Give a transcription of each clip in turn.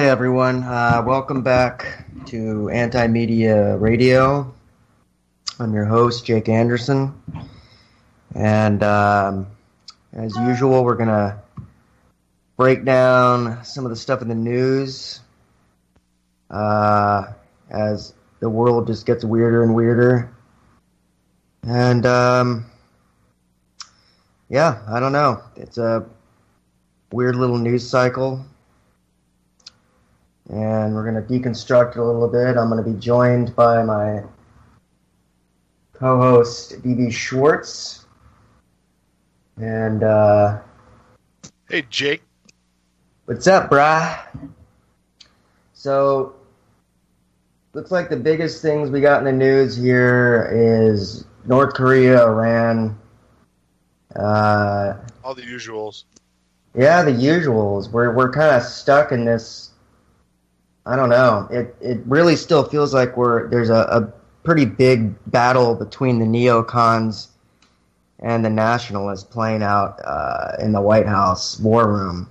Hi, everyone. Welcome back to Anti-Media Radio. I'm your host, Jake Anderson. And as usual, we're going to break down some of the stuff in the news as the world just gets weirder and weirder. And, yeah, I don't know. It's a weird little news cycle. And we're going to deconstruct it a little bit. I'm going to be joined by my co-host, D.B. Schwartz. And, hey, Jake. What's up, brah? So, looks like the biggest things we got in the news here is North Korea, Iran. All the usuals. Yeah, the usuals. We're kind of stuck in this. I don't know. It really still feels like there's a pretty big battle between the neocons and the nationalists playing out in the White House war room.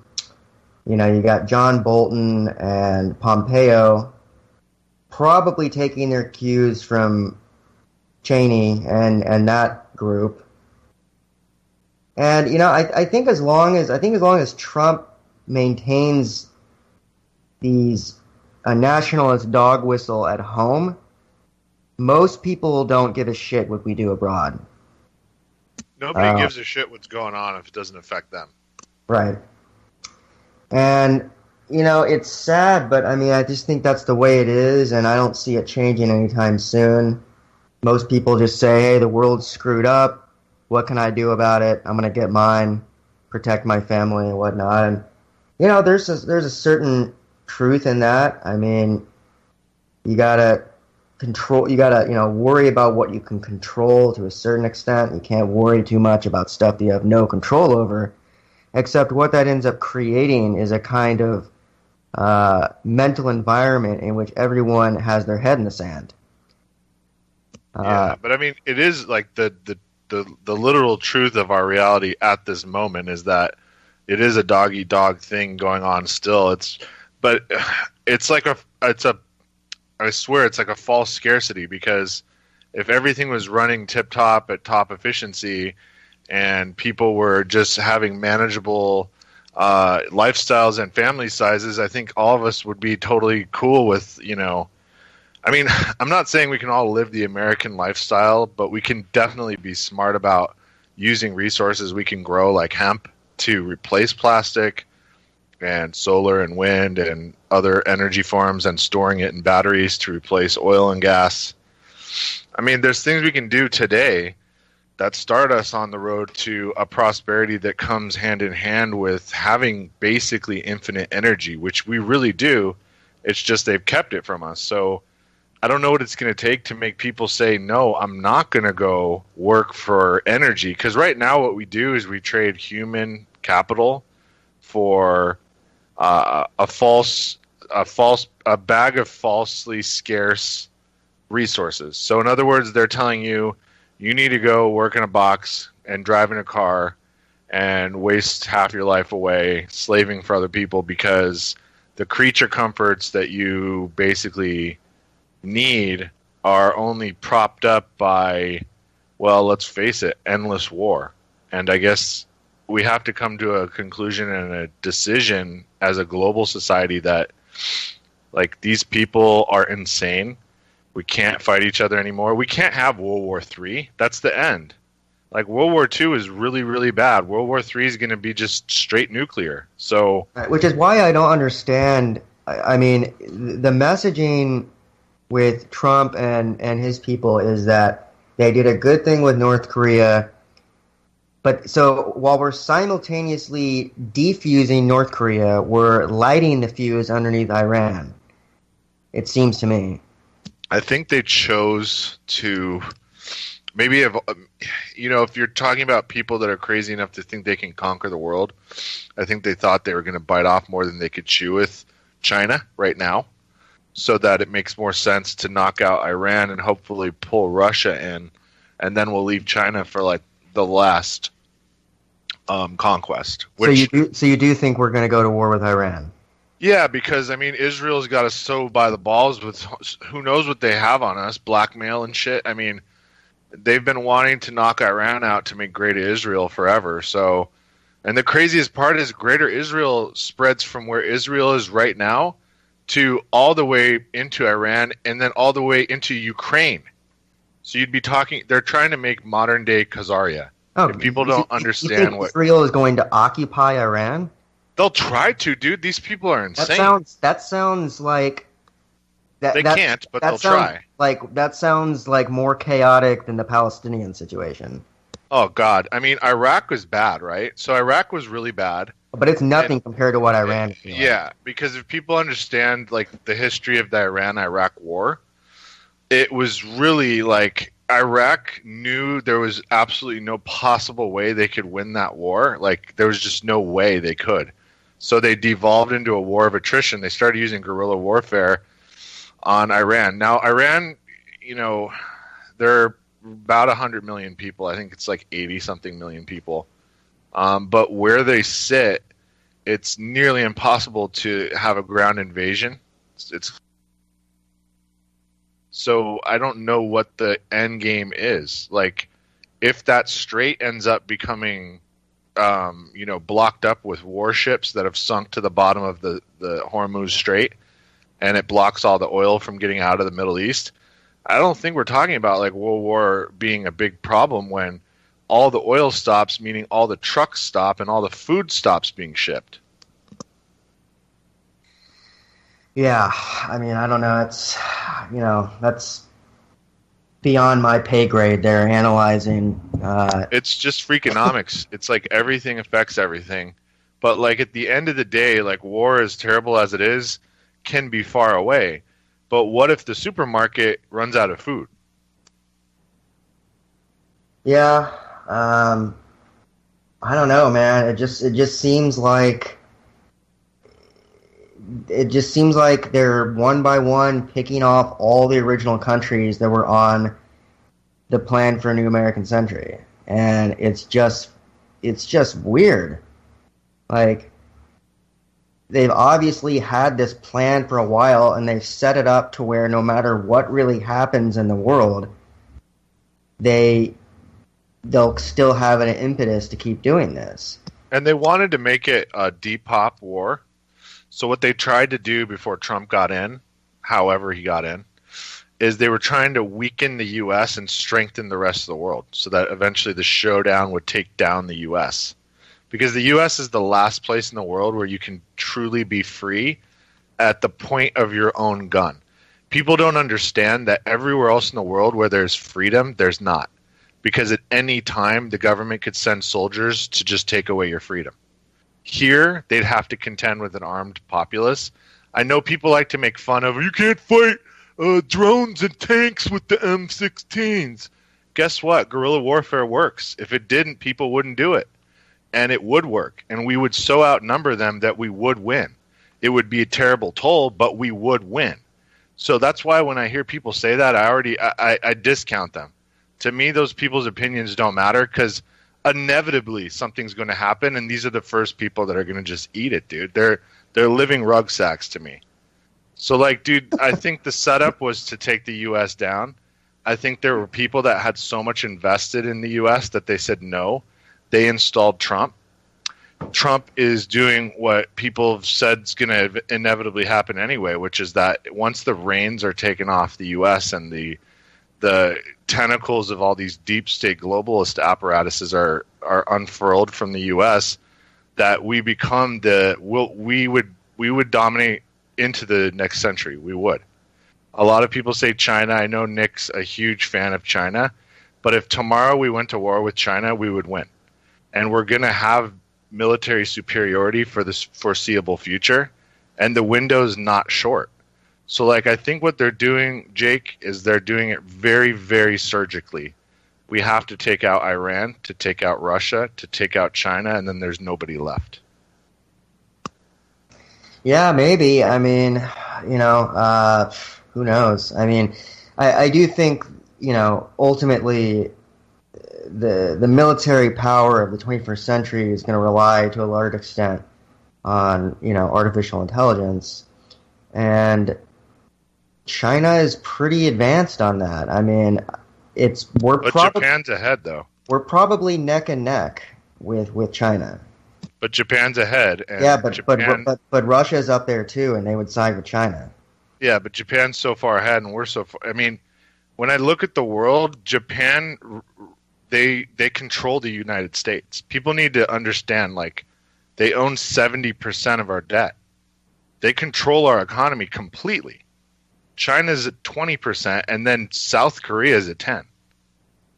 You know, you got John Bolton and Pompeo probably taking their cues from Cheney and that group. And you know, I think as long as Trump maintains a nationalist dog whistle at home, most people don't give a shit what we do abroad. Nobody gives a shit what's going on if it doesn't affect them. Right. And, you know, it's sad, but I mean, I just think that's the way it is, and I don't see it changing anytime soon. Most people just say, hey, the world's screwed up. What can I do about it? I'm going to get mine, protect my family and whatnot. And, you know, there's a certain truth in that. I mean, you gotta worry about what you can control to a certain extent. You can't worry too much about stuff that you have no control over, except what that ends up creating is a kind of mental environment in which everyone has their head in the sand. Yeah, but I mean, it is like the literal truth of our reality at this moment is that it is a dog-eat-dog thing going on still. But it's like I swear it's like a false scarcity, because if everything was running tip-top at top efficiency and people were just having manageable lifestyles and family sizes, I think all of us would be totally cool with, you know, I mean, I'm not saying we can all live the American lifestyle, but we can definitely be smart about using resources we can grow like hemp to replace plastic and solar and wind and other energy forms, and storing it in batteries to replace oil and gas. I mean, there's things we can do today that start us on the road to a prosperity that comes hand in hand with having basically infinite energy, which we really do. It's just they've kept it from us. So I don't know what it's going to take to make people say, no, I'm not going to go work for energy. Because right now what we do is we trade human capital for a bag of falsely scarce resources. So in other words, they're telling you need to go work in a box and drive in a car and waste half your life away slaving for other people, because the creature comforts that you basically need are only propped up by, well, let's face it, endless war. And I guess we have to come to a conclusion and a decision as a global society that, like, these people are insane. We can't fight each other anymore. We can't have World War III. That's the end. Like, World War II is really, really bad. World War III is going to be just straight nuclear. So, which is why I don't understand. I mean, the messaging with Trump and his people is that they did a good thing with North Korea. But so while we're simultaneously defusing North Korea, we're lighting the fuse underneath Iran. It seems to me. I think they chose to maybe have, you know, if you're talking about people that are crazy enough to think they can conquer the world, I think they thought they were going to bite off more than they could chew with China right now, so that it makes more sense to knock out Iran and hopefully pull Russia in, and then we'll leave China for like the last conquest. Which, so you do think we're going to go to war with Iran? Yeah, because I mean, Israel's got us so by the balls with who knows what they have on us, blackmail and shit. I mean, they've been wanting to knock Iran out to make Greater Israel forever. So, and the craziest part is Greater Israel spreads from where Israel is right now to all the way into Iran and then all the way into Ukraine. So you'd be talking. They're trying to make modern day Khazaria. Oh, if people don't understand you think what Israel is going to occupy Iran, they'll try to, dude. These people are insane. That sounds like they can't, but they'll try. That sounds like more chaotic than the Palestinian situation. Oh God, I mean, Iraq was bad, right? So Iraq was really bad, but it's nothing compared to what Iran is doing. Yeah, because if people understand like the history of the Iran-Iraq war, it was really like Iraq knew there was absolutely no possible way they could win that war. Like there was just no way they could. So they devolved into a war of attrition. They started using guerrilla warfare on Iran. Now Iran, you know, they're about 100 million people. I think it's like 80 something million people. But where they sit, it's nearly impossible to have a ground invasion. It's so I don't know what the end game is. Like, if that strait ends up becoming, blocked up with warships that have sunk to the bottom of the Hormuz Strait, and it blocks all the oil from getting out of the Middle East, I don't think we're talking about like World War being a big problem when all the oil stops, meaning all the trucks stop and all the food stops being shipped. Yeah, I mean, I don't know. It's, that's beyond my pay grade. They're analyzing. It's just freakonomics. It's like everything affects everything. But like at the end of the day, like war, as terrible as it is, can be far away. But what if the supermarket runs out of food? Yeah, I don't know, man. It just seems like they're one by one picking off all the original countries that were on the plan for a new American century, and it's just weird. Like, they've obviously had this plan for a while, and they've set it up to where no matter what really happens in the world, they'll still have an impetus to keep doing this. And they wanted to make it a depop war. So what they tried to do before Trump got in, however he got in, is they were trying to weaken the U.S. and strengthen the rest of the world so that eventually the showdown would take down the U.S. Because the U.S. is the last place in the world where you can truly be free at the point of your own gun. People don't understand that everywhere else in the world where there's freedom, there's not. Because at any time, the government could send soldiers to just take away your freedom. Here, they'd have to contend with an armed populace. I know people like to make fun of, you can't fight drones and tanks with the M16s. Guess what? Guerrilla warfare works. If it didn't, people wouldn't do it. And it would work. And we would so outnumber them that we would win. It would be a terrible toll, but we would win. So that's why when I hear people say that, I discount them. To me, those people's opinions don't matter because inevitably something's going to happen, and these are the first people that are going to just eat it, dude. They're living rucksacks to me. So, like, dude, I think the setup was to take the U.S. down. I think there were people that had so much invested in the U.S. that they said no. They installed Trump. Trump is doing what people have said is going to inevitably happen anyway, which is that once the reins are taken off the U.S. and the tentacles of all these deep state globalist apparatuses are unfurled from the U.S., that we become we would dominate into the next century. We would. A lot of people say China. I know Nick's a huge fan of China, but if tomorrow we went to war with China, we would win, and we're going to have military superiority for the foreseeable future, and the window's not short. So, like, I think what they're doing, Jake, is they're doing it very, very surgically. We have to take out Iran, to take out Russia, to take out China, and then there's nobody left. Yeah, maybe. I mean, who knows? I mean, I do think, ultimately the military power of the 21st century is going to rely to a large extent on artificial intelligence, and China is pretty advanced on that. I mean, but Japan's ahead though. We're probably neck and neck with China. But Japan's ahead. And yeah, but Russia's up there too, and they would side with China. Yeah, but Japan's so far ahead, and we're so far. I mean, when I look at the world, Japan, they control the United States. People need to understand, like, they own 70% of our debt. They control our economy completely. China's at 20%, and then South Korea is at 10%.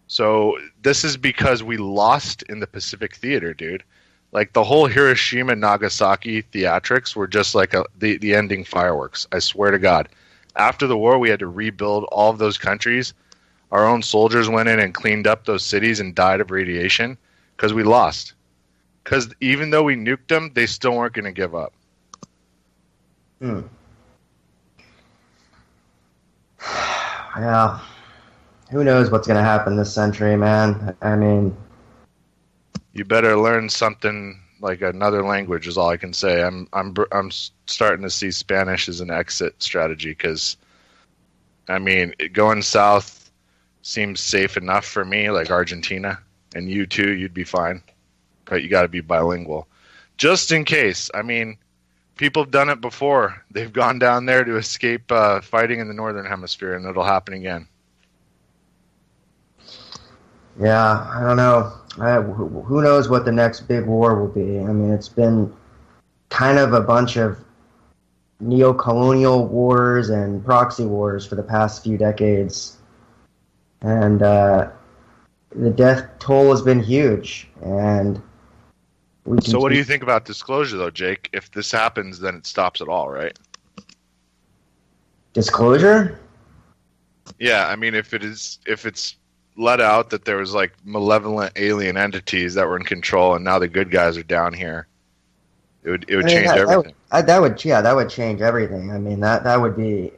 So this is because we lost in the Pacific Theater, dude. Like, the whole Hiroshima Nagasaki theatrics were just like the ending fireworks. I swear to God. After the war, we had to rebuild all of those countries. Our own soldiers went in and cleaned up those cities and died of radiation because we lost. Because even though we nuked them, they still weren't going to give up. Yeah. Who knows what's going to happen this century, man? I mean, you better learn something like another language is all I can say. I'm starting to see Spanish as an exit strategy because, I mean, going south seems safe enough for me, like Argentina, and you too, you'd be fine. But you got to be bilingual. Just in case. I mean, people have done it before. They've gone down there to escape fighting in the Northern Hemisphere, and it'll happen again. Yeah, I don't know. Who knows what the next big war will be? I mean, it's been kind of a bunch of neo-colonial wars and proxy wars for the past few decades. And the death toll has been huge. And so what do you think about disclosure, though, Jake? If this happens, then it stops it all, right? Disclosure? Yeah, I mean, if it's let out that there was like malevolent alien entities that were in control, and now the good guys are down here, it would change everything. That would change everything. I mean, that would be,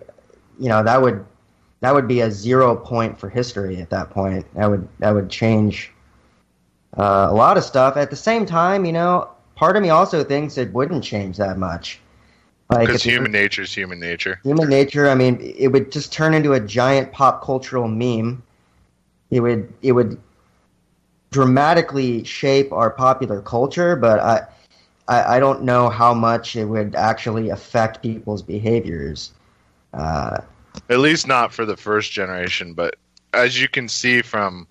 that would be a 0 point for history at that point. That would change a lot of stuff. At the same time, part of me also thinks it wouldn't change that much. Because human nature is human nature. Human nature. I mean, it would just turn into a giant pop cultural meme. It would dramatically shape our popular culture, but I don't know how much it would actually affect people's behaviors. At least not for the first generation, but as you can see from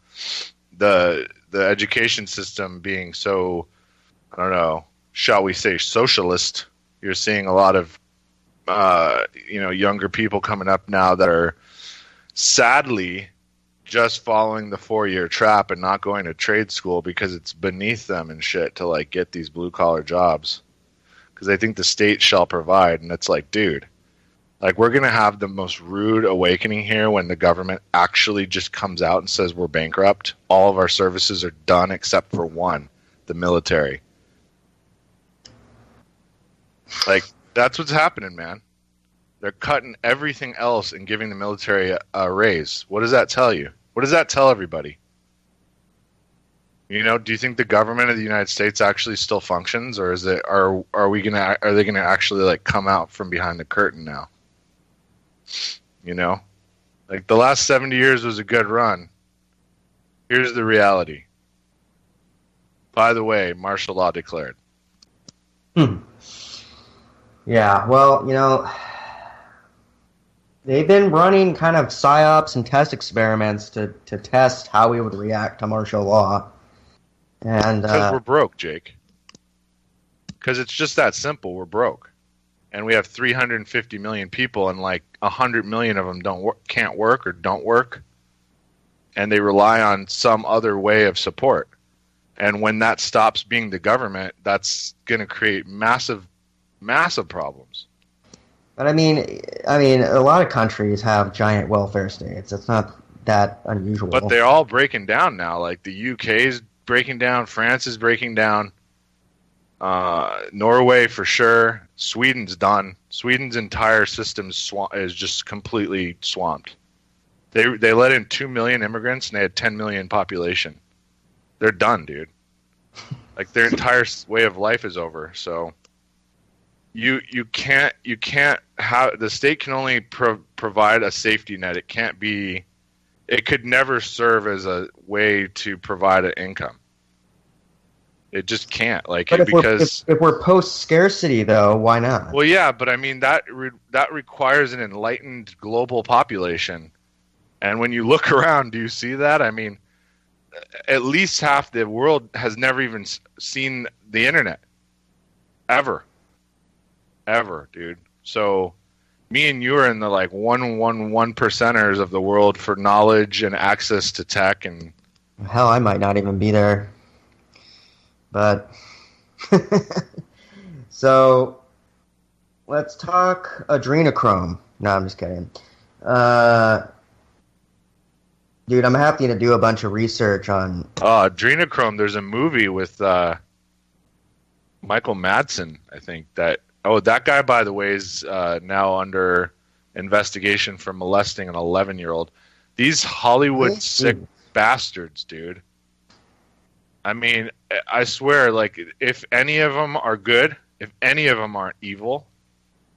the education system being so, I don't know, shall we say socialist, you're seeing a lot of younger people coming up now that are sadly just following the 4-year trap and not going to trade school because it's beneath them and shit to like get these blue collar jobs because they think the state shall provide. And it's like, dude, like we're going to have the most rude awakening here when the government actually just comes out and says we're bankrupt. All of our services are done except for one, the military. Like that's what's happening, man. They're cutting everything else and giving the military a raise. What does that tell you? What does that tell everybody? Do you think the government of the United States actually still functions, or is it are they gonna actually like come out from behind the curtain now? Like the last 70 years was a good run. Here's the reality. By the way, martial law declared. Yeah, well, they've been running kind of psyops and test experiments to test how we would react to martial law. And because we're broke, Jake. Because it's just that simple. We're broke. And we have 350 million people, and like 100 million of them can't work or don't work. And they rely on some other way of support. And when that stops being the government, that's going to create massive problems. But I mean, a lot of countries have giant welfare states. It's not that unusual. But they're all breaking down now. Like the UK is breaking down, France is breaking down, Norway for sure. Sweden's done. Sweden's entire system is just completely swamped. They let in 2 million immigrants and they had 10 million population. They're done, dude. Like their entire way of life is over. So you can't have the state can only provide a safety net. It can't be. It could never serve as a way to provide an income. It just can't, But if we're post scarcity, though, why not? Well, yeah, but I mean that requires an enlightened global population, and when you look around, do you see that? I mean, at least half the world has never even seen the internet, ever, dude. So, me and you are in the like 1% of the world for knowledge and access to tech, and hell, I might not even be there. But so let's talk adrenochrome. No, I'm just kidding. Dude, I'm happy to do a bunch of research on adrenochrome. There's a movie with Michael Madsen, I think. That guy, by the way, is now under investigation for molesting an 11-year-old. These Hollywood sick bastards, dude. I mean, I swear, like, if any of them are good, if any of them aren't evil,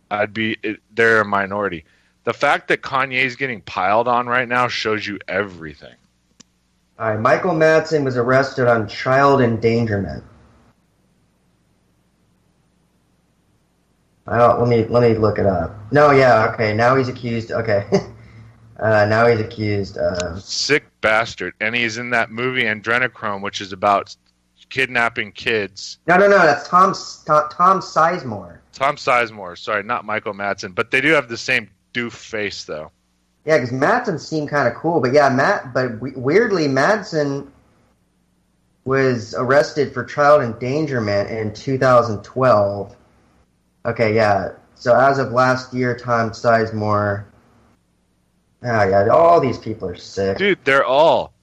they're a minority. The fact that Kanye's getting piled on right now shows you everything. All right, Michael Madsen was arrested on child endangerment. Let me look it up. No, yeah, okay. Now he's accused. Okay, now he's accused of sick bastard, and he's in that movie Adrenochrome, which is about kidnapping kids. No. That's Tom Sizemore. Tom Sizemore. Sorry, not Michael Madsen, but they do have the same doof face, though. Yeah, because Madsen seemed kind of cool, but yeah, weirdly, Madsen was arrested for child endangerment in 2012. Okay, yeah. So as of last year, Tom Sizemore. Oh yeah, all these people are sick, dude. They're all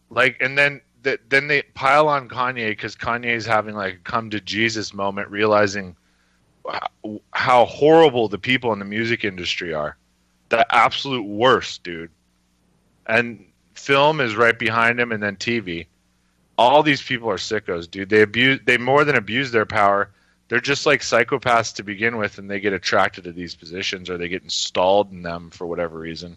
like, and then they pile on Kanye because Kanye's having like a come to Jesus moment, realizing how horrible the people in the music industry are. The absolute worst, dude. And film is right behind him, and then TV. All these people are sickos, dude. They more than abuse their power. They're just like psychopaths to begin with, and they get attracted to these positions, or they get installed in them for whatever reason.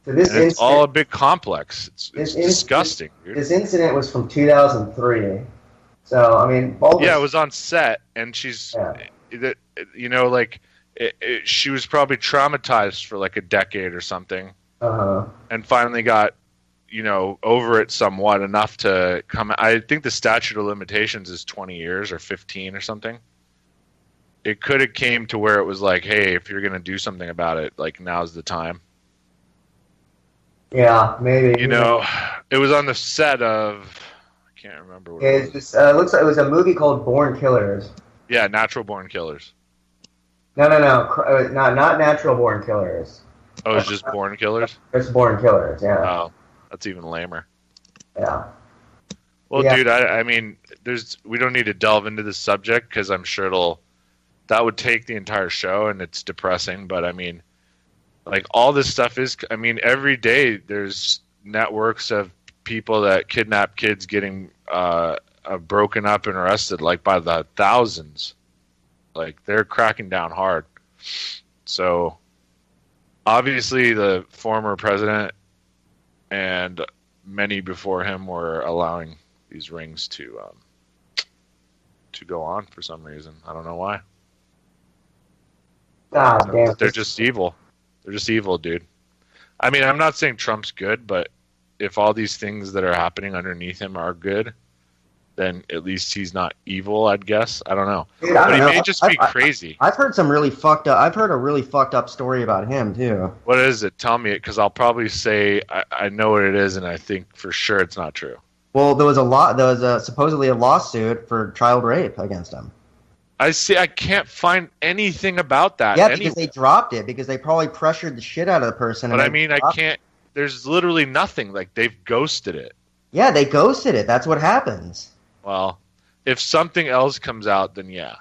So it's all a big complex. It's disgusting, dude. This incident was from 2003. So, I mean... it was on set, and she's... Yeah. You know, like... she was probably traumatized for like a decade or something, and finally got, over it somewhat enough to come. I think the statute of limitations is 20 years or 15 or something. It could have came to where it was like, hey, if you're gonna do something about it, like now's the time. Yeah, maybe. It was on the set of. I can't remember what it was. It looks like it was a movie called Born Killers. Yeah, Natural Born Killers. No, not Natural Born Killers. Oh, it's just Born Killers? It's Born Killers, yeah. Oh, that's even lamer. Yeah. Well, yeah. Dude, I mean, we don't need to delve into this subject because I'm sure that would take the entire show, and it's depressing. But I mean, like all this stuff is. I mean, every day there's networks of people that kidnap kids getting broken up and arrested, like by the thousands. Like, they're cracking down hard. So, obviously, the former president and many before him were allowing these rings to go on for some reason. I don't know why. Damn. They're just evil. They're just evil, dude. I mean, I'm not saying Trump's good, but if all these things that are happening underneath him are good, then at least he's not evil, I'd guess. I don't know. Dude, but he may just be crazy. I've heard some really fucked up... I've heard a really fucked up story about him, too. What is it? Tell me it, because I'll probably say I know what it is, and I think for sure it's not true. Well, there was supposedly a lawsuit for child rape against him. I can't find anything about that. Yeah, because they dropped it, because they probably pressured the shit out of the person. But I mean, I can't... There's literally nothing. Like, they've ghosted it. Yeah, they ghosted it. That's what happens. Well, if something else comes out, then yeah.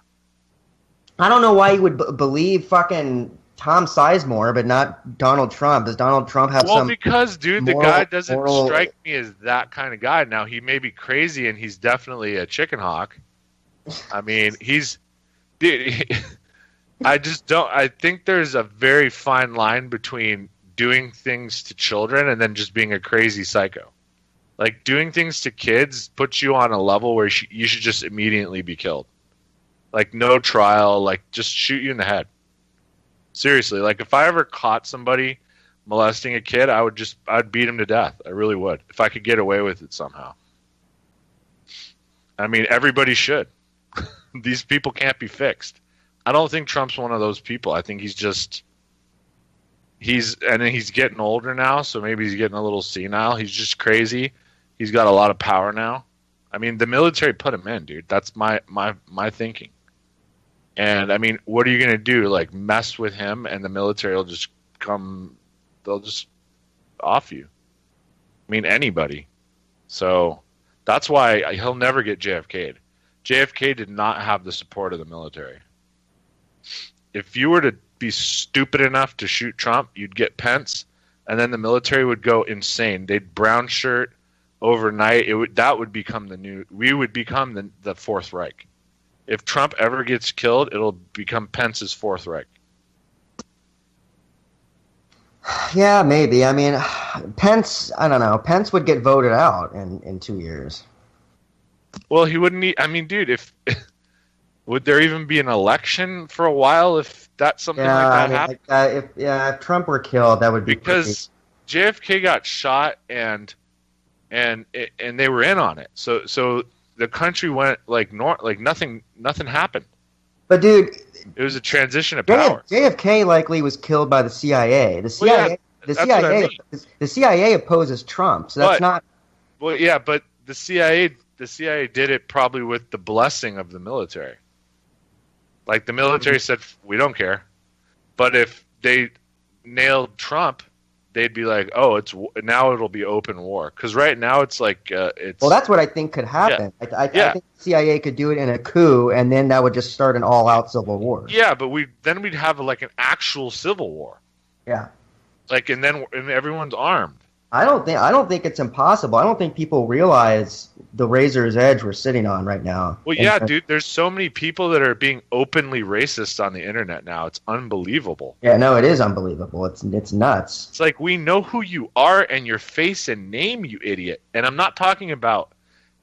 I don't know why you would believe fucking Tom Sizemore, but not Donald Trump. Does Donald Trump have some... Well, because, dude, the guy doesn't strike me as that kind of guy. Now, he may be crazy, and he's definitely a chicken hawk. I mean, dude, I just don't. I think there's a very fine line between doing things to children and then just being a crazy psycho. Like, doing things to kids puts you on a level where you should just immediately be killed. Like, no trial, like, just shoot you in the head. Seriously, like, if I ever caught somebody molesting a kid, I'd beat him to death. I really would, if I could get away with it somehow. I mean, everybody should. These people can't be fixed. I don't think Trump's one of those people. I think he's getting older now, so maybe he's getting a little senile. He's just crazy. He's got a lot of power now. I mean, the military put him in, dude. That's my thinking. And I mean, what are you going to do? Like, mess with him and the military will just come, they'll just off you. I mean, anybody. So that's why he'll never get JFK'd. JFK did not have the support of the military. If you were to be stupid enough to shoot Trump, you'd get Pence, and then the military would go insane. They'd brown shirt overnight. That would become we would become the Fourth Reich. If Trump ever gets killed, it'll become Pence's Fourth Reich. Yeah, maybe. I mean, Pence, I don't know. Pence would get voted out in 2 years. Well, he wouldn't need, I mean, dude, would there even be an election for a while if something like that happened? If Trump were killed, that would be because JFK got shot and they were in on it. So the country went like nothing happened. But dude, it was a transition of power. JFK likely was killed by the CIA. The CIA opposes Trump, so that's not. Well, yeah, but the CIA did it probably with the blessing of the military. Like, the military said, we don't care. But if they nailed Trump, they'd be like, oh, now it'll be open war. Because right now it's like it's. Well, that's what I think could happen. Yeah. I think the CIA could do it in a coup, and then that would just start an all-out civil war. Yeah, but we'd have like an actual civil war. Yeah. Like, and everyone's armed. I don't think it's impossible. I don't think people realize the razor's edge we're sitting on right now. Well, yeah, dude, there's so many people that are being openly racist on the internet now. It's unbelievable. Yeah, no, it is unbelievable. It's nuts. It's like, we know who you are and your face and name, you idiot. And I'm not talking about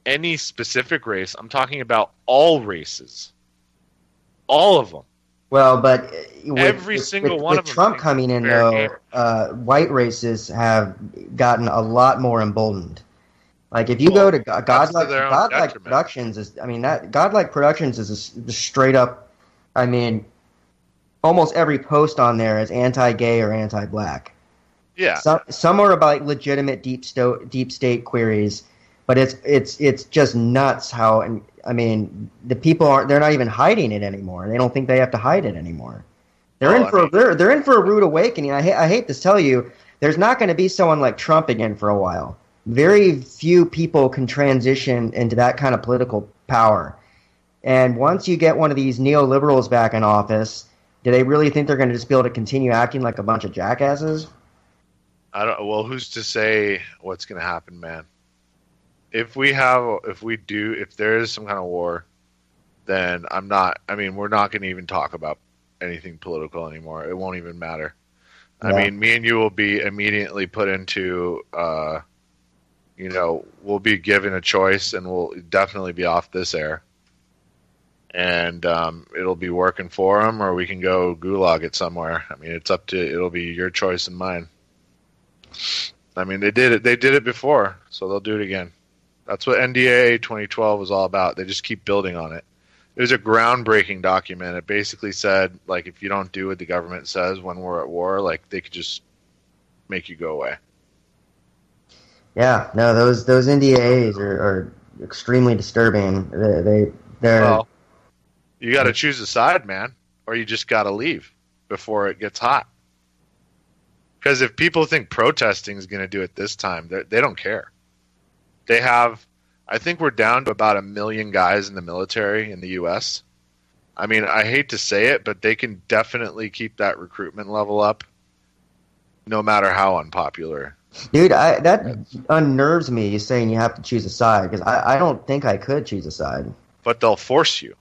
any specific race. I'm talking about all races. All of them. Well, but every single one of them. With Trump coming in, though, white races have gotten a lot more emboldened. Like, if you go to Godlike Productions, Godlike Productions is a straight up. I mean, almost every post on there is anti-gay or anti-black. Yeah. Some are about legitimate deep state queries, but it's just nuts how. And I mean, the people they're not even hiding it anymore. They don't think they have to hide it anymore. They're in for a rude awakening. I hate to tell you, there's not going to be someone like Trump again for a while. Very few people can transition into that kind of political power. And once you get one of these neoliberals back in office, do they really think they're going to just be able to continue acting like a bunch of jackasses? Well, who's to say what's going to happen, man? If there is some kind of war, then we're not going to even talk about anything political anymore. It won't even matter. Yeah. I mean, me and you will be immediately put into, we'll be given a choice, and we'll definitely be off this air. And it'll be working for them, or we can go gulag it somewhere. I mean, it'll be your choice and mine. I mean, they did it before, so they'll do it again. That's what NDAA 2012 was all about. They just keep building on it. It was a groundbreaking document. It basically said, like, if you don't do what the government says when we're at war, like, they could just make you go away. Yeah, no, those NDAs are extremely disturbing. They're you got to choose a side, man, or you just got to leave before it gets hot. Because if people think protesting is going to do it this time, they don't care. I think we're down to about 1 million guys in the military in the U.S. I mean, I hate to say it, but they can definitely keep that recruitment level up no matter how unpopular. Dude, that unnerves me, you saying you have to choose a side, because I don't think I could choose a side. But they'll force you.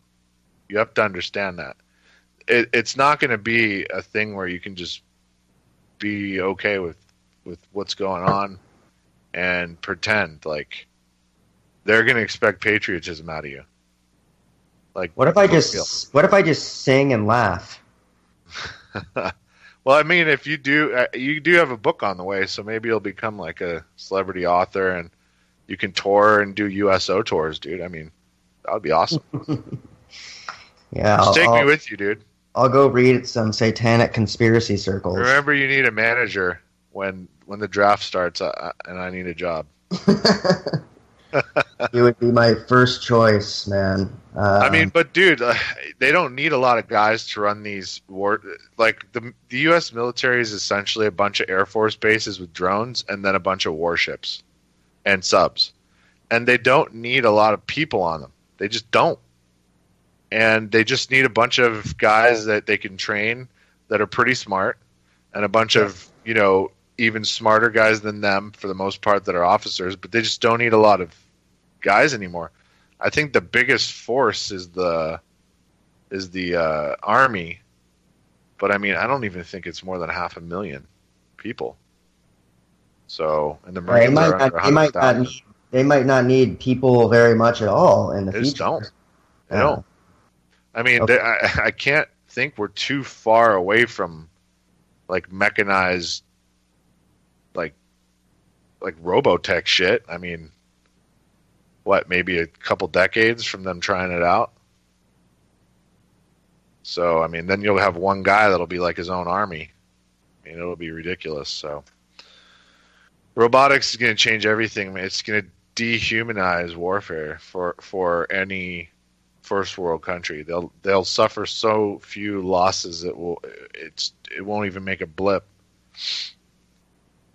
You have to understand that. it's not going to be a thing where you can just be okay with what's going on and pretend. Like, they're going to expect patriotism out of you. Like, what if I just sing and laugh? Well, I mean, if you do have a book on the way, so maybe you'll become like a celebrity author and you can tour and do USO tours, dude. I mean, that would be awesome. Yeah, just take me with you, dude. I'll go read some satanic conspiracy circles. Remember, you need a manager when the draft starts, and I need a job. You would be my first choice, man. I mean, but dude, they don't need a lot of guys to run these war. Like the U.S. military is essentially a bunch of Air Force bases with drones, and then a bunch of warships and subs, and they don't need a lot of people on them. They just don't, and they just need a bunch of guys that they can train that are pretty smart, and a bunch of even smarter guys than them for the most part that are officers, but they just don't need a lot of guys anymore. I think the biggest force is the Army, but I mean, I don't even think it's more than 500,000 people. So, and the Marines are under 100,000. They might not need people very much at all in the future. They don't. They don't. I mean, okay. I can't think we're too far away from like mechanized, like Robotech shit. I mean, what, maybe a couple decades from them trying it out? So, I mean, then you'll have one guy that'll be like his own army. I mean, it'll be ridiculous. So, robotics is going to change everything. It's going to dehumanize warfare for any first world country. They'll suffer so few losses it won't even make a blip.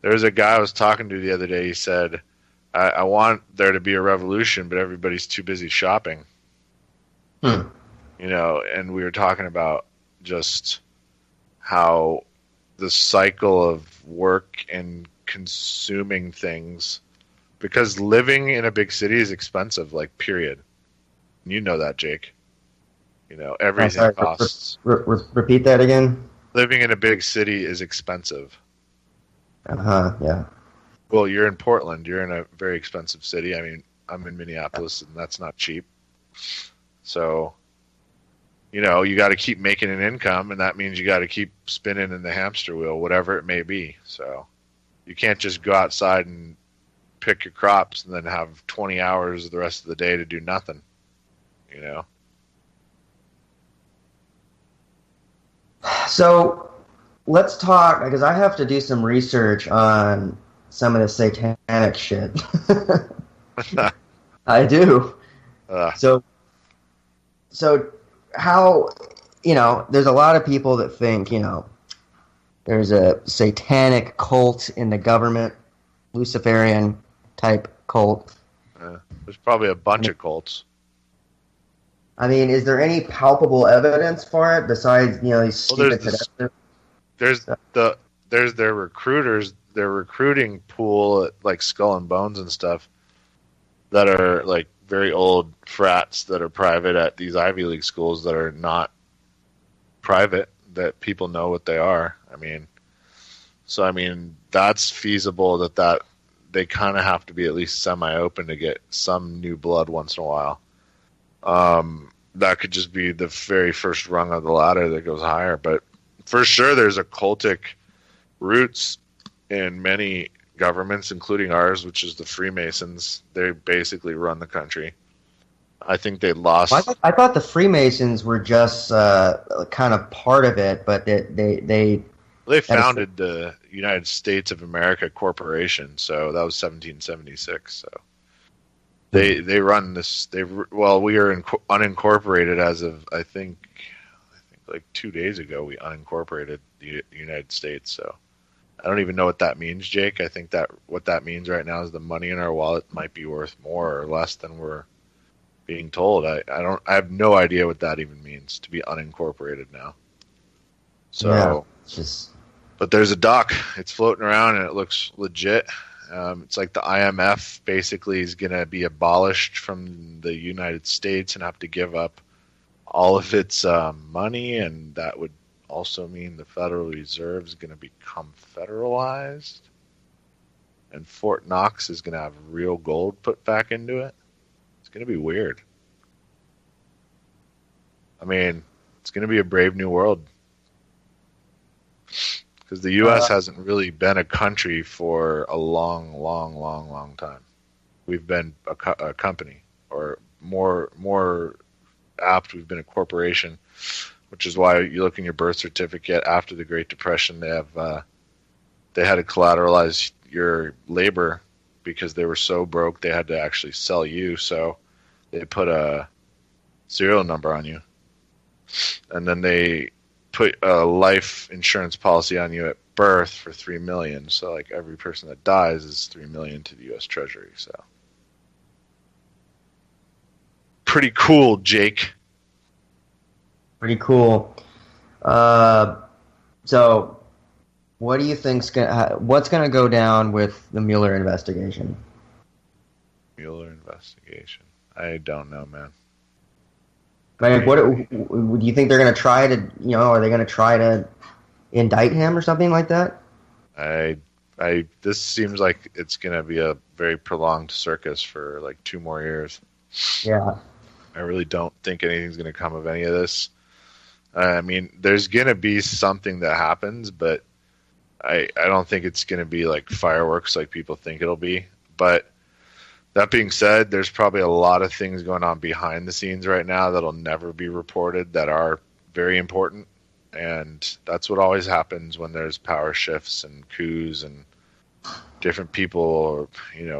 There was a guy I was talking to the other day. He said, I want there to be a revolution, but everybody's too busy shopping. And we were talking about just how the cycle of work and consuming things, because living in a big city is expensive, like, period. You know that, Jake. Everything costs. Repeat that again? Living in a big city is expensive. Yeah. Well, you're in Portland. You're in a very expensive city. I mean, I'm in Minneapolis, and that's not cheap. So, you got to keep making an income, and that means you got to keep spinning in the hamster wheel, whatever it may be. So, you can't just go outside and pick your crops and then have 20 hours the rest of the day to do nothing. So, let's talk, because I have to do some research on some of the satanic shit. I do. So how, there's a lot of people that think, there's a satanic cult in the government, Luciferian type cult. There's probably a bunch of cults. I mean, is there any palpable evidence for it besides, these stupid there's their recruiters, their recruiting pool at like Skull and Bones and stuff that are like very old frats that are private at these Ivy League schools that are not private, that people know what they are. I mean, that's feasible that they kind of have to be at least semi-open to get some new blood once in a while. That could just be the very first rung of the ladder that goes higher. But for sure, there's occultic roots in many governments, including ours, which is the Freemasons. They basically run the country. I think they lost. I thought the Freemasons were just kind of part of it, but they founded the United States of America Corporation. So that was 1776. So they run this. We are unincorporated as of I think like 2 days ago. We unincorporated the United States. So I don't even know what that means, Jake. I think that what that means right now is the money in our wallet might be worth more or less than we're being told. I have no idea what that even means to be unincorporated now. So, but there's a dock. It's floating around and it looks legit. It's like the IMF basically is going to be abolished from the United States and have to give up all of its money, and that would also mean the Federal Reserve is going to become federalized, and Fort Knox is going to have real gold put back into it. It's going to be weird. I mean, it's going to be a brave new world, because the U.S. hasn't really been a country for a long time. We've been a company, or more apt, we've been a corporation, which is why you look in your birth certificate after the Great Depression, they had to collateralize your labor because they were so broke they had to actually sell you. So they put a serial number on you, and then they put a life insurance policy on you at birth for $3 million. So like every person that dies is $3 million to the U.S. Treasury. So pretty cool, Jake. Pretty cool. So, what do you think's what's gonna go down with the Mueller investigation? Mueller investigation. I don't know, man. I mean, what do you think they're gonna try to? Are they gonna try to indict him or something like that? This seems like it's gonna be a very prolonged circus for like 2 more years. Yeah. I really don't think anything's gonna come of any of this. I mean, there's gonna be something that happens, but I don't think it's gonna be like fireworks like people think it'll be. But that being said, there's probably a lot of things going on behind the scenes right now that'll never be reported that are very important. And that's what always happens when there's power shifts and coups and different people,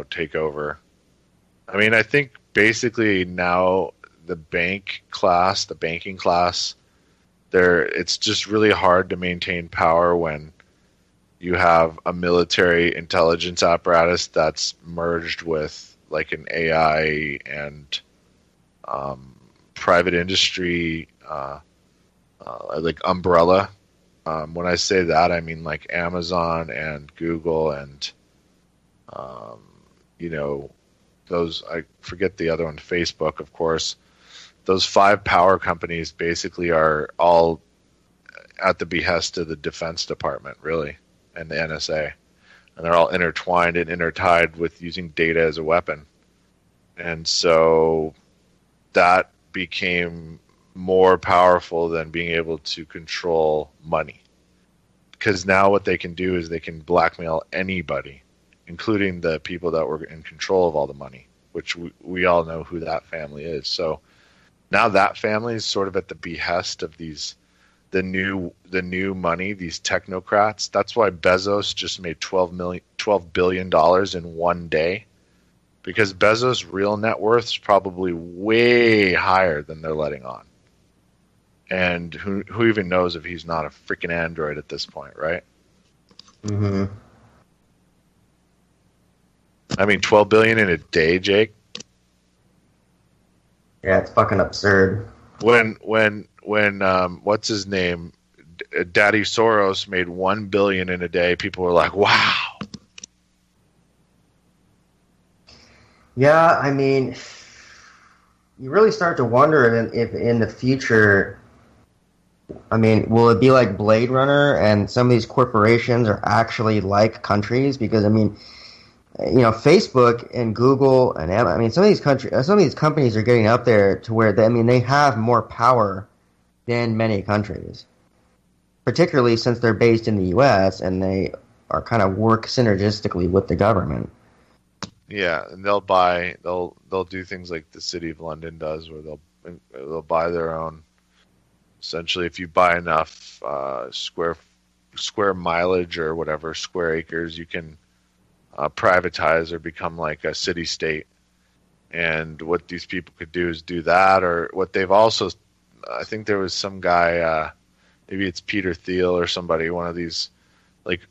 take over. I mean, I think basically now the banking class, it's just really hard to maintain power when you have a military intelligence apparatus that's merged with like an AI and private industry like umbrella. When I say that, I mean like Amazon and Google and those, I forget the other one, Facebook, of course. Those 5 power companies basically are all at the behest of the Defense Department, really, and the NSA. And they're all intertwined and intertied with using data as a weapon. And so that became more powerful than being able to control money. Because now what they can do is they can blackmail anybody, including the people that were in control of all the money, which we all know who that family is. So now that family is sort of at the behest of the new money, these technocrats. That's why Bezos just made $12 billion in one day, because Bezos' real net worth is probably way higher than they're letting on. And who even knows if he's not a freaking android at this point, right? Mm-hmm. I mean, $12 billion in a day, Jake. Yeah, it's fucking absurd. When what's his name, Daddy Soros made $1 billion in a day, people were like, "Wow." Yeah, I mean, you really start to wonder if in the future, I mean, will it be like Blade Runner and some of these corporations are actually like countries? Because I mean, Facebook and Google and Amazon, I mean, some of these companies are getting up there to where they have more power than many countries, particularly since they're based in the U.S. and they are kind of work synergistically with the government. Yeah, and they'll do things like the City of London does, where they'll buy their own. Essentially, if you buy enough square mileage or whatever, square acres, you can privatize or become like a city-state. And what these people could do is do that, or what they've also, I think there was some guy, maybe it's Peter Thiel or somebody, one of these, like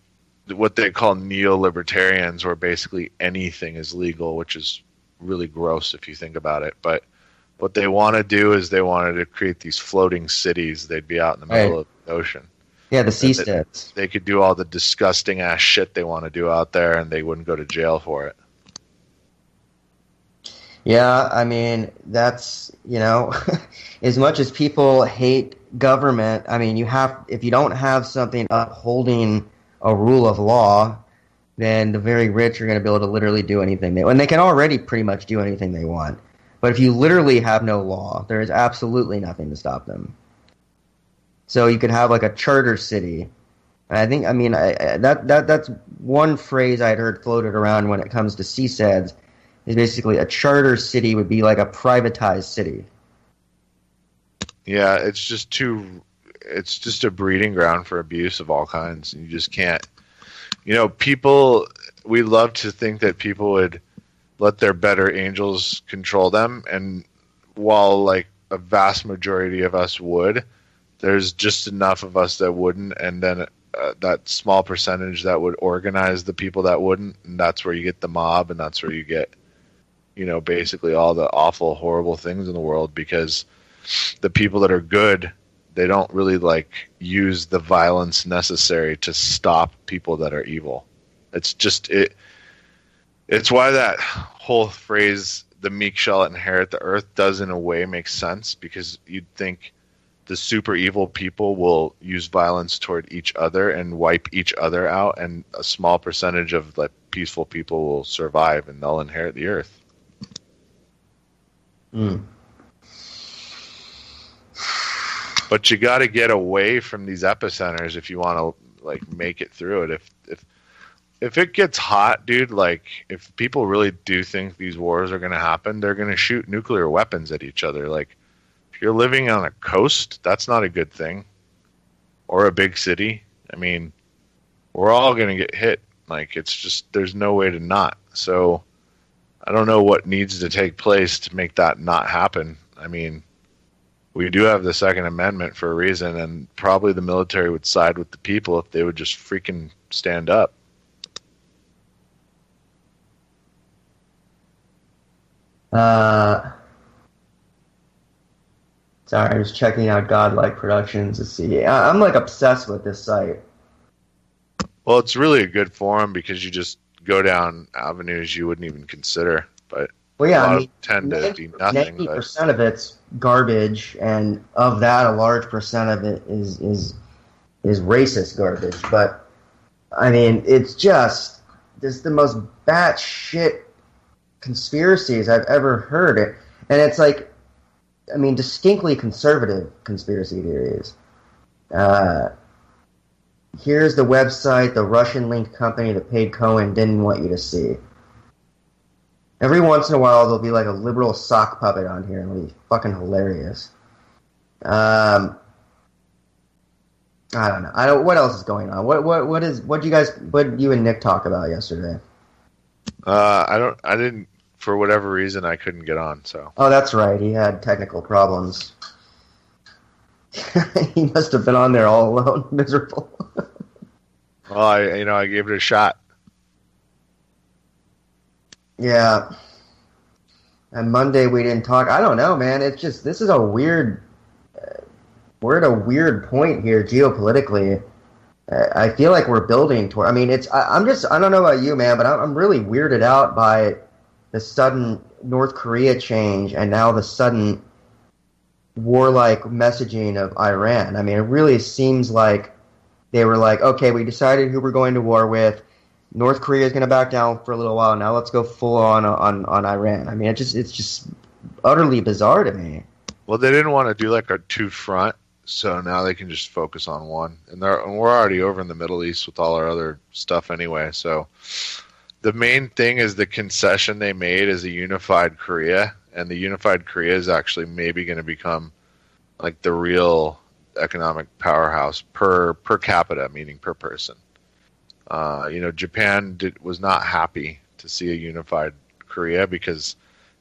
what they call neo-libertarians, where basically anything is legal, which is really gross if you think about it. But what they want to do is they wanted to create these floating cities. They'd be out in the middle of the ocean. Yeah, the seasteads. They could do all the disgusting ass shit they want to do out there, and they wouldn't go to jail for it. Yeah, I mean, that's, as much as people hate government, I mean, if you don't have something upholding a rule of law, then the very rich are going to be able to literally do anything and they can already pretty much do anything they want. But if you literally have no law, there is absolutely nothing to stop them. So you could have like a charter city. And I think, I mean, that's one phrase I'd heard floated around when it comes to CSEDs, is basically a charter city would be like a privatized city. Yeah, it's just a breeding ground for abuse of all kinds. You just can't, we love to think that people would let their better angels control them. And while like a vast majority of us would, there's just enough of us that wouldn't. And then that small percentage that would organize the people that wouldn't. And that's where you get the mob, and that's where you get, basically all the awful, horrible things in the world, because the people that are good, they don't really like use the violence necessary to stop people that are evil. It's just it's why that whole phrase, the meek shall inherit the earth, does in a way make sense, because you'd think the super evil people will use violence toward each other and wipe each other out, and a small percentage of like peaceful people will survive and they'll inherit the earth. But you got to get away from these epicenters if you want to like make it through it. If it gets hot, dude, like if people really do think these wars are going to happen, they're going to shoot nuclear weapons at each other. Like if you're living on a coast, that's not a good thing. Or a big city. I mean, we're all going to get hit. Like it's just, there's no way to not. So I don't know what needs to take place to make that not happen. I mean, we do have the Second Amendment for a reason, and probably the military would side with the people if they would just freaking stand up. Sorry, I was checking out Godlike Productions to see. I'm like obsessed with this site. Well, it's really a good forum because you just go down avenues you wouldn't even consider. But well, yeah, I mean, tend to do nothing. 90% of it's garbage, and of that, a large percent of it is racist garbage. But I mean, it's just the most batshit conspiracies I've ever heard, and it's like, I mean, distinctly conservative conspiracy theories. Here's the website the Russian-linked company that paid Cohen didn't want you to see. Every once in a while, there'll be like a liberal sock puppet on here, and it'll be fucking hilarious. I don't know. What else is going on? What did you and Nick talk about yesterday? I didn't. For whatever reason, I couldn't get on. So. Oh, that's right. He had technical problems. He must have been on there all alone, miserable. Well, I gave it a shot. Yeah. And Monday we didn't talk. I don't know, man. It's just, this is a weird. We're at a weird point here geopolitically. I feel like we're building toward. I mean, I don't know about you, man, but I'm really weirded out by the sudden North Korea change and now the sudden warlike messaging of Iran. I mean, it really seems like they were like, okay, we decided who we're going to war with. North Korea is going to back down for a little while. Now let's go full on Iran. I mean, it's just utterly bizarre to me. Well, they didn't want to do like a two front, so now they can just focus on one. And we're already over in the Middle East with all our other stuff anyway, so the main thing is the concession they made is a unified Korea, and the unified Korea is actually maybe going to become like the real economic powerhouse per capita, meaning per person. Japan was not happy to see a unified Korea because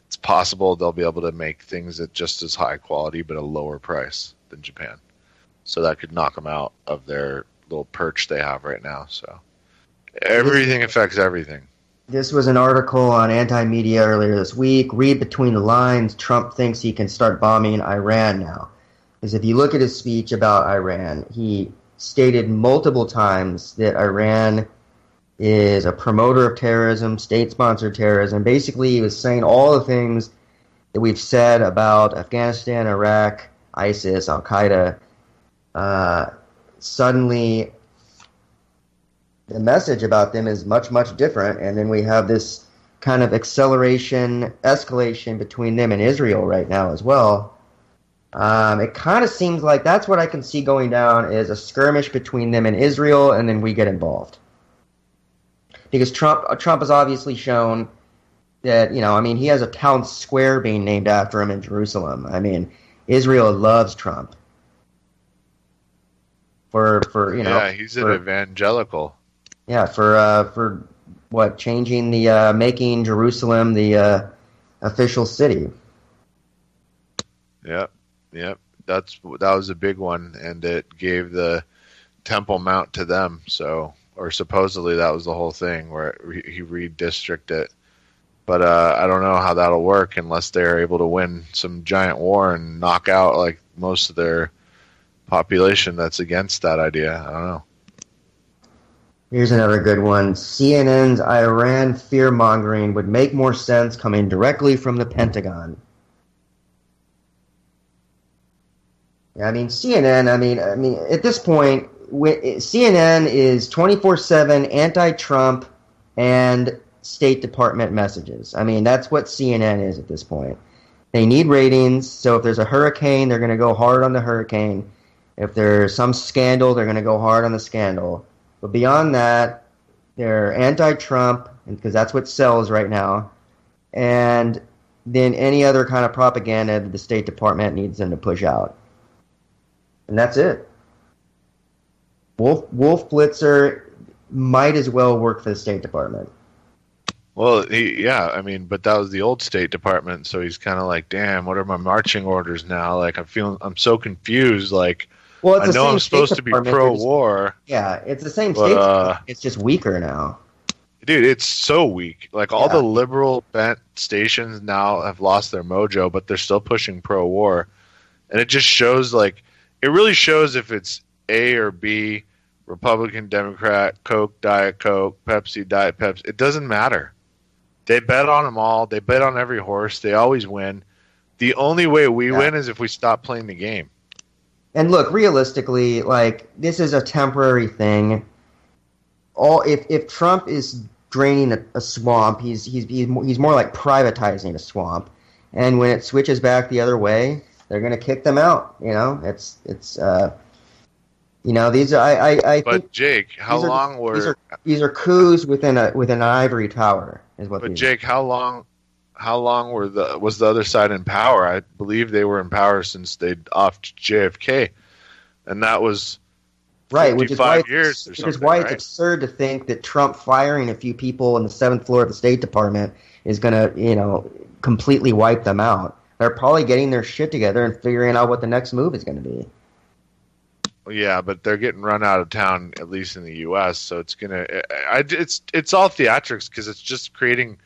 it's possible they'll be able to make things at just as high quality but a lower price than Japan. So that could knock them out of their little perch they have right now. So everything affects everything. This was an article on Anti-Media earlier this week. Read between the lines. Trump thinks he can start bombing Iran now. Because if you look at his speech about Iran, he stated multiple times that Iran is a promoter of terrorism, state-sponsored terrorism. Basically, he was saying all the things that we've said about Afghanistan, Iraq, ISIS, Al Qaeda. Suddenly, the message about them is much, much different, and then we have this kind of escalation between them and Israel right now as well. It kind of seems like that's what I can see going down is a skirmish between them and Israel, and then we get involved. Because Trump has obviously shown that, he has a town square being named after him in Jerusalem. I mean, Israel loves Trump. He's an evangelical. Yeah, for what, changing making Jerusalem the official city. Yep. That was a big one, and it gave the Temple Mount to them. So, or supposedly that was the whole thing where he redistricted it. But I don't know how that'll work unless they're able to win some giant war and knock out like most of their population that's against that idea. I don't know. Here's another good one. CNN's Iran fear-mongering would make more sense coming directly from the Pentagon. Yeah, CNN, at this point, CNN is 24/7 anti-Trump and State Department messages. I mean, that's what CNN is at this point. They need ratings, so if there's a hurricane, they're going to go hard on the hurricane. If there's some scandal, they're going to go hard on the scandal. But beyond that, they're anti-Trump, because that's what sells right now. And then any other kind of propaganda that the State Department needs them to push out. And that's it. Wolf Blitzer might as well work for the State Department. Well, but that was the old State Department, so he's kind of like, damn, what are my marching orders now? Like, I'm so confused, like, well, I know I'm supposed to be pro-war. Yeah, it's the same State Department. It's just weaker now. Dude, it's so weak. Like, all the liberal bent stations now have lost their mojo, but they're still pushing pro-war. And it just shows, like, it really shows if it's A or B, Republican, Democrat, Coke, Diet Coke, Pepsi, Diet Pepsi. It doesn't matter. They bet on them all. They bet on every horse. They always win. The only way we win is if we stop playing the game. And look, realistically, like, this is a temporary thing. If Trump is draining a swamp, he's more like privatizing a swamp. And when it switches back the other way, they're going to kick them out. These are But think, Jake, these are coups within an ivory tower is what. But Jake, how long was the other side in power? I believe they were in power since they'd offed JFK, and that was right. Which is why years. It's right? absurd to think that Trump firing a few people in the 7th floor of the State Department is going to completely wipe them out. They're probably getting their shit together and figuring out what the next move is going to be. Yeah, but they're getting run out of town, at least in the U.S. So it's it's all theatrics because it's just creating.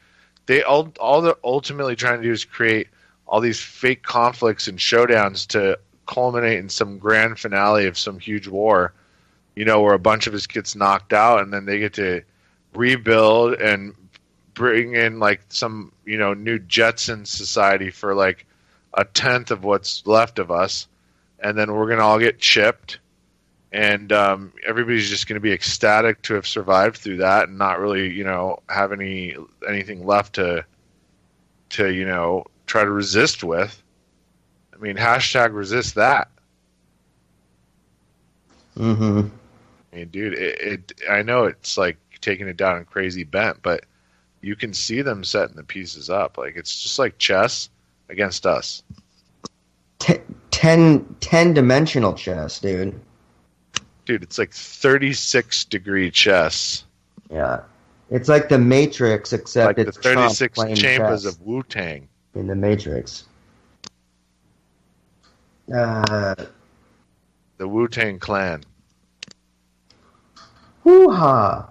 All they're ultimately trying to do is create all these fake conflicts and showdowns to culminate in some grand finale of some huge war. Where a bunch of us gets knocked out, and then they get to rebuild and bring in like some new Jetson society for like a tenth of what's left of us, and then we're gonna all get chipped. And everybody's just going to be ecstatic to have survived through that and not really, have anything left to try to resist with. I mean, #resist that. Mm-hmm. I mean, dude, I know it's like taking it down in crazy bent, but you can see them setting the pieces up. Like, it's just like chess against us. 10-dimensional chess, dude. Dude, it's like 36-degree chess. Yeah. It's like the Matrix, except like it's the 36 Trump chambers chess of Wu-Tang. In the Matrix. The Wu-Tang Clan. Hoo-ha!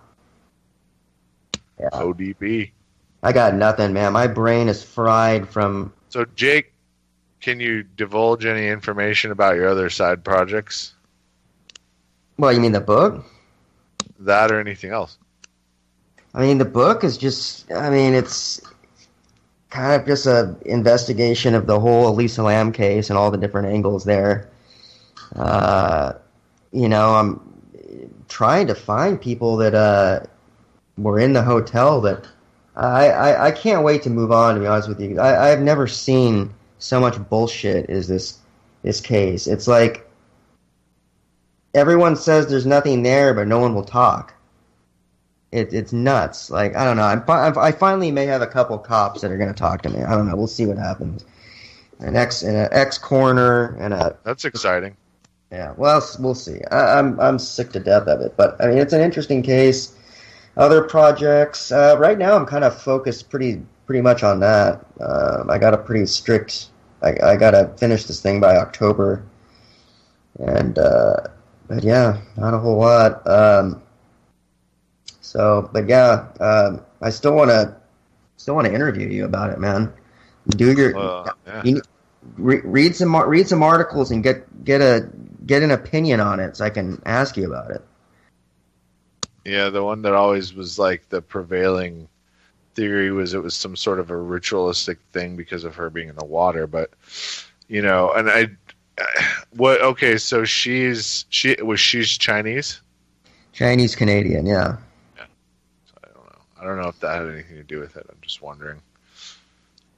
Yeah. ODB. I got nothing, man. My brain is fried from... So, Jake, can you divulge any information about your other side projects? Well, you mean the book? That or anything else? I mean, the book is just, I mean, it's kind of just a investigation of the whole Elisa Lam case and all the different angles there. Uh, I'm trying to find people that were in the hotel that I can't wait to move on, to be honest with you. I've never seen so much bullshit as this case. It's like everyone says there's nothing there, but no one will talk. It's nuts. Like, I don't know. I finally may have a couple cops that are going to talk to me. I don't know. We'll see what happens. An ex coroner and a. That's exciting. Yeah. Well, we'll see. I'm sick to death of it, but I mean, it's an interesting case. Other projects. Right now, I'm kind of focused pretty much on that. I got a pretty strict. I got to finish this thing by October, and but yeah, not a whole lot. But yeah, I still want to interview you about it, man. Do your read some articles and get an opinion on it, so I can ask you about it. Yeah, the one that always was like the prevailing theory was it was some sort of a ritualistic thing because of her being in the water, but and okay, so she's Chinese? Chinese Canadian, yeah. I don't know if that had anything to do with it. I'm just wondering.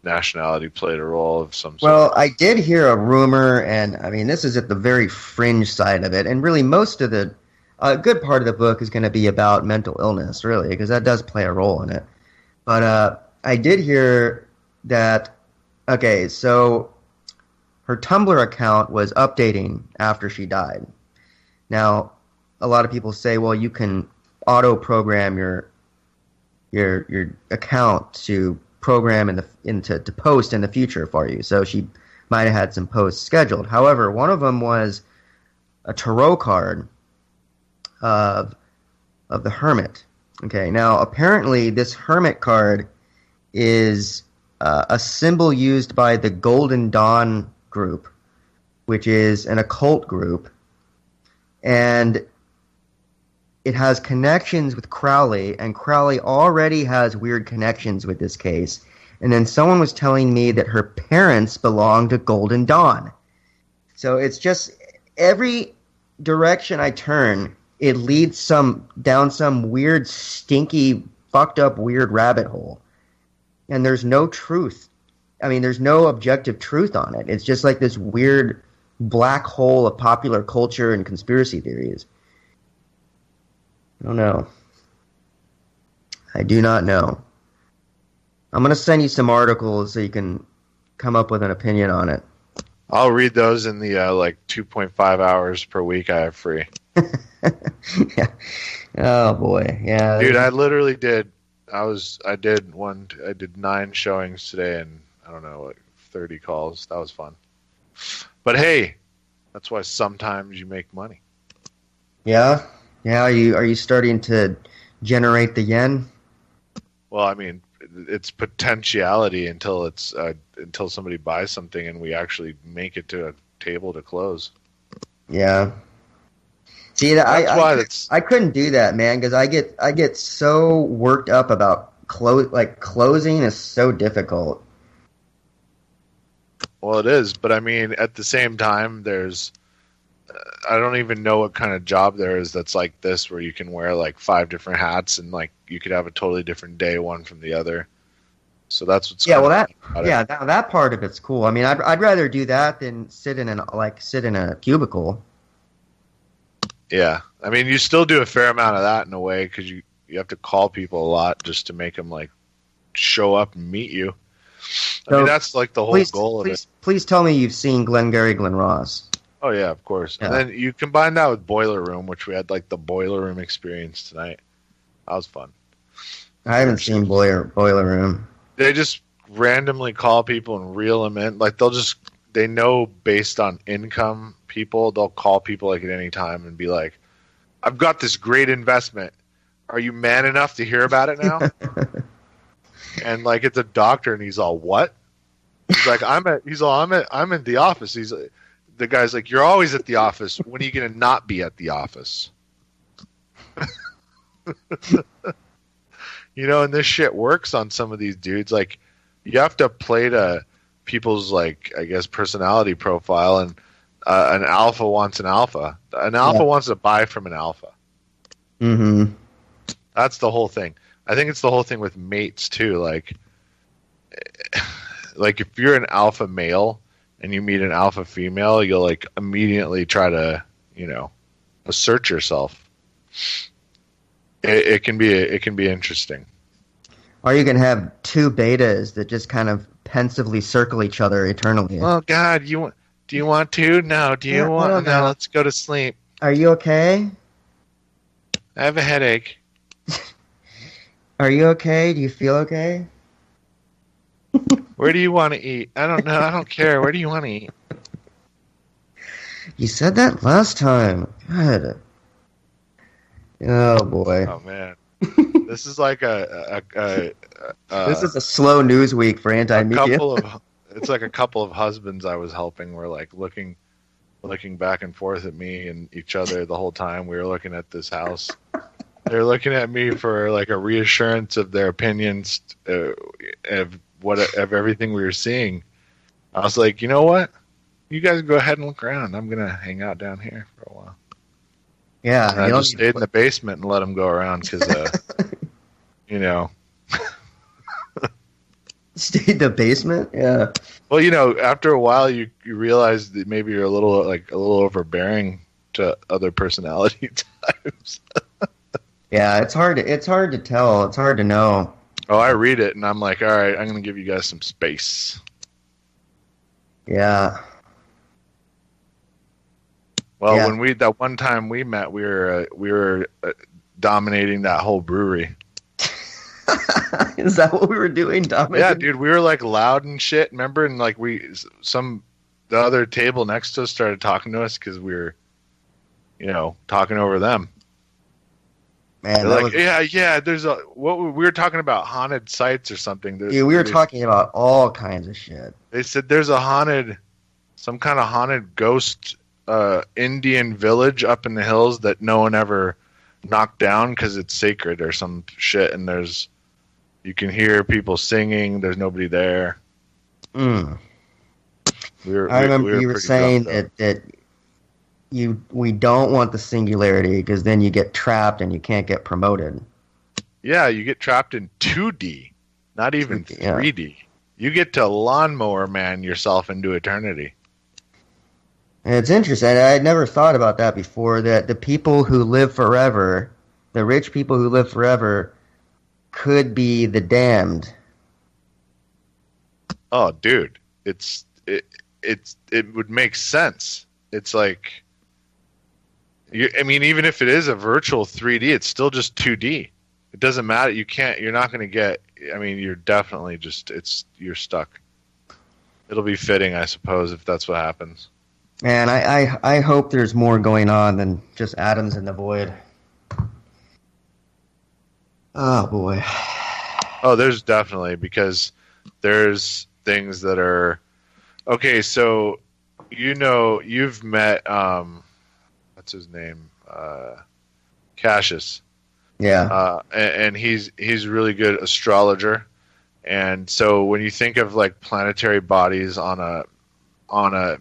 Nationality played a role of some sort. Well, I did hear a rumor, and I mean, this is at the very fringe side of it, and really most of the good part of the book is going to be about mental illness, really, because that does play a role in it. But I did hear that, okay, so her Tumblr account was updating after she died. Now, a lot of people say, well, you can auto-program your account to program to post in the future for you. So she might have had some posts scheduled. However, one of them was a tarot card of the Hermit. Okay, now apparently this Hermit card is a symbol used by the Golden Dawn group, which is an occult group, and it has connections with Crowley, and Crowley already has weird connections with this case. And then someone was telling me that her parents belong to Golden Dawn. So it's just every direction I turn, it leads down some weird, stinky, fucked up, weird rabbit hole. And there's no truth. I mean, there's no objective truth on it. It's just like this weird black hole of popular culture and conspiracy theories. I don't know. I do not know. I'm going to send you some articles so you can come up with an opinion on it. I'll read those in the 2.5 hours per week I have free. Yeah. Oh boy. Yeah. Dude, I literally did. I did 9 showings today and I don't know, 30 calls. That was fun. But hey, that's why sometimes you make money. Yeah. Yeah, are you starting to generate the yen? Well, I mean, it's potentiality until somebody buys something and we actually make it to a table to close. Yeah. See, I couldn't do that, man, because I get so worked up about closing is so difficult. Well, it is, but I mean, at the same time, there's I don't even know what kind of job there is that's like this, where you can wear like 5 different hats and like you could have a totally different day one from the other. So that's what's that part of it's cool. I mean, I'd rather do that than sit in a cubicle. Yeah, I mean, you still do a fair amount of that in a way because you have to call people a lot just to make them like show up and meet you. I mean, that's like the whole goal of it. Please tell me you've seen Glengarry Glen Ross. Oh, yeah, of course. Yeah. And then you combine that with Boiler Room, which we had like the Boiler Room experience tonight. That was fun. I haven't seen Boiler Room. They just randomly call people and reel them in. Like they know based on income people, they'll call people like at any time and be like, I've got this great investment. Are you man enough to hear about it now? And like it's a doctor and he's all, what? He's like, I'm in the office. The guy's like, you're always at the office. When are you going to not be at the office? And this shit works on some of these dudes. Like, you have to play to people's, like, I guess, personality profile, and an alpha wants an alpha. An alpha wants to buy from an alpha. Mm-hmm. That's the whole thing. I think it's the whole thing with mates too. Like if you're an alpha male and you meet an alpha female, you'll like immediately try to, assert yourself. It can be interesting. Or you can have two betas that just kind of pensively circle each other eternally. Oh God, do you want to? No. Do you want? No, let's go to sleep. Are you okay? I have a headache. Are you okay? Do you feel okay? Where do you want to eat? I don't know. I don't care. Where do you want to eat? You said that last time. God. Oh boy. Oh man. This is like this is a slow news week for anti-media. It's like a couple of husbands I was helping were like looking back and forth at me and each other the whole time we were looking at this house. They're looking at me for like a reassurance of their opinions of everything we were seeing. I was like, you know what? You guys go ahead and look around. I'm gonna hang out down here for a while. Yeah, and I just stayed in the basement and let them go around because, Stayed in the basement, yeah. Well, after a while, you realize that maybe you're a little overbearing to other personality types. Yeah, it's hard to tell. It's hard to know. Oh, I read it and I'm like, all right, I'm going to give you guys some space. Yeah. Well, when that one time we met, we were dominating that whole brewery. Is that what we were doing, dominating? Yeah, dude, we were like loud and shit. Remember, and like the other table next to us started talking to us because we were, talking over them. Man, like, yeah. There's we were talking about haunted sites or something. Yeah, we were talking about all kinds of shit. They said there's some kind of haunted ghost Indian village up in the hills that no one ever knocked down because it's sacred or some shit. And you can hear people singing. There's nobody there. I remember you were saying that we don't want the singularity because then you get trapped and you can't get promoted. Yeah, you get trapped in 2D, not even 3D. You get to lawnmower man yourself into eternity. And it's interesting. I had never thought about that before, that the people who live forever, the rich people who live forever, could be the damned. Oh, dude. It would make sense. It's like... even if it is a virtual 3D, it's still just 2D. It doesn't matter. You're not going to get, you're definitely you're stuck. It'll be fitting, I suppose, if that's what happens. Man, I hope there's more going on than just atoms in the void. Oh, boy. Oh, there's definitely, because there's things that are... Okay, so, you've met... what's his name? Cassius. Yeah. And he's a really good astrologer. And so when you think of like planetary bodies on a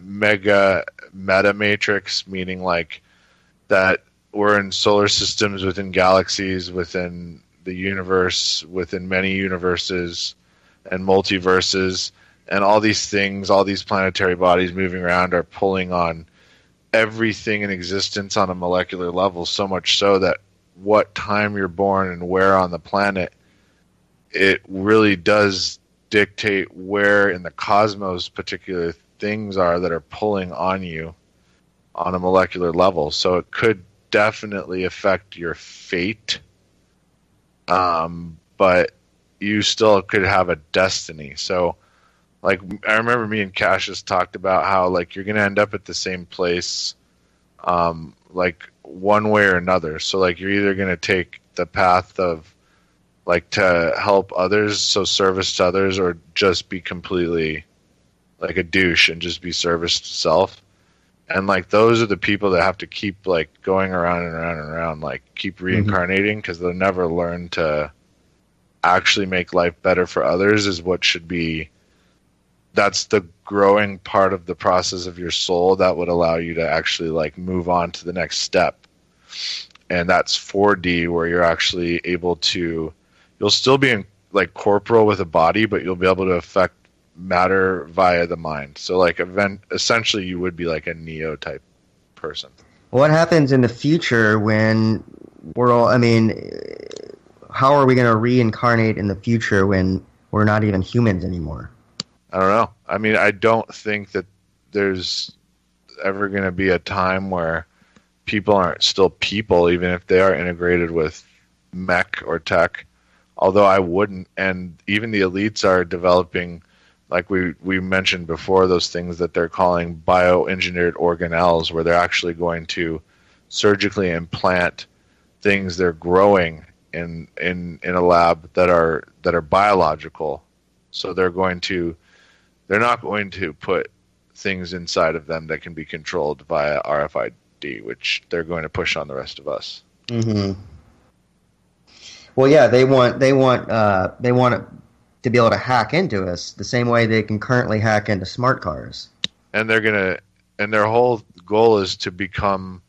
meta matrix, meaning like that we're in solar systems, within galaxies, within the universe, within many universes and multiverses, and all these things, all these planetary bodies moving around are pulling on everything in existence on a molecular level, so much so that what time you're born and where on the planet, it really does dictate where in the cosmos particular things are that are pulling on you on a molecular level. So it could definitely affect your fate, but you still could have a destiny. So like, I remember me and Cassius talked about how like you're going to end up at the same place like one way or another. So like you're either going to take the path of like to help others, so service to others, or just be completely like a douche and just be service to self. And like those are the people that have to keep like going around and around and around, like keep reincarnating, because they'll never learn to actually make life better for others is what should be. That's the growing part of the process of your soul that would allow you to actually like move on to the next step. And that's 4D, where you're actually able to, you'll still be in like corporal with a body, but you'll be able to affect matter via the mind. So like essentially you would be like a Neo type person. What happens in the future when we're all, I mean, how are we going to reincarnate in the future when we're not even humans anymore? I don't know. I mean, I don't think that there's ever going to be a time where people aren't still people, even if they are integrated with mech or tech. Although I wouldn't, and even the elites are developing, like we mentioned before, those things that they're calling bioengineered organelles, where they're actually going to surgically implant things they're growing in a lab that are biological. So they're not going to put things inside of them that can be controlled via RFID, which they're going to push on the rest of us. Mm-hmm. Well, yeah, they want to be able to hack into us the same way they can currently hack into smart cars. And their whole goal is to become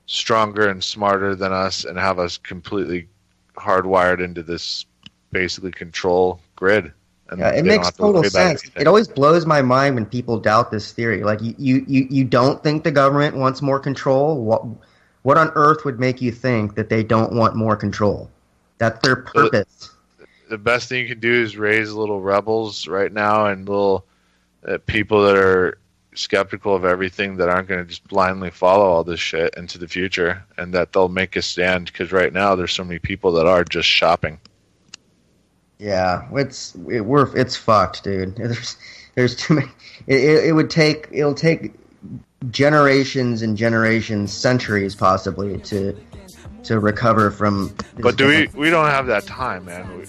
stronger and smarter than us and have us completely hardwired into this basically control grid. And yeah, it makes total sense. It always blows my mind when people doubt this theory. Like, you don't think the government wants more control? What on earth would make you think that they don't want more control? That's their purpose. The best thing you can do is raise little rebels right now and little people that are skeptical of everything, that aren't going to just blindly follow all this shit into the future, and that they'll make a stand, because right now there's so many people that are just shopping. Yeah, it's fucked, dude. There's too many. It'll take generations and generations, centuries possibly, to recover from. But we don't have that time, man.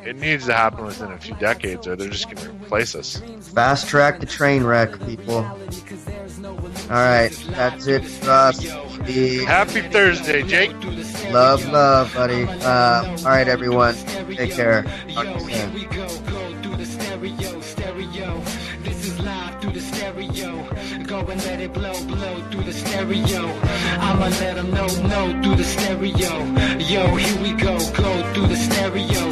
It needs to happen within a few decades, or they're just going to replace us. Fast track the train wreck, people. All right, that's it for us. Happy Thursday, Jake. Love, buddy. All right, everyone. Take care. Talk to you soon. Go and let it blow through the stereo. I'ma let them know through the stereo. Yo, here we go through the stereo.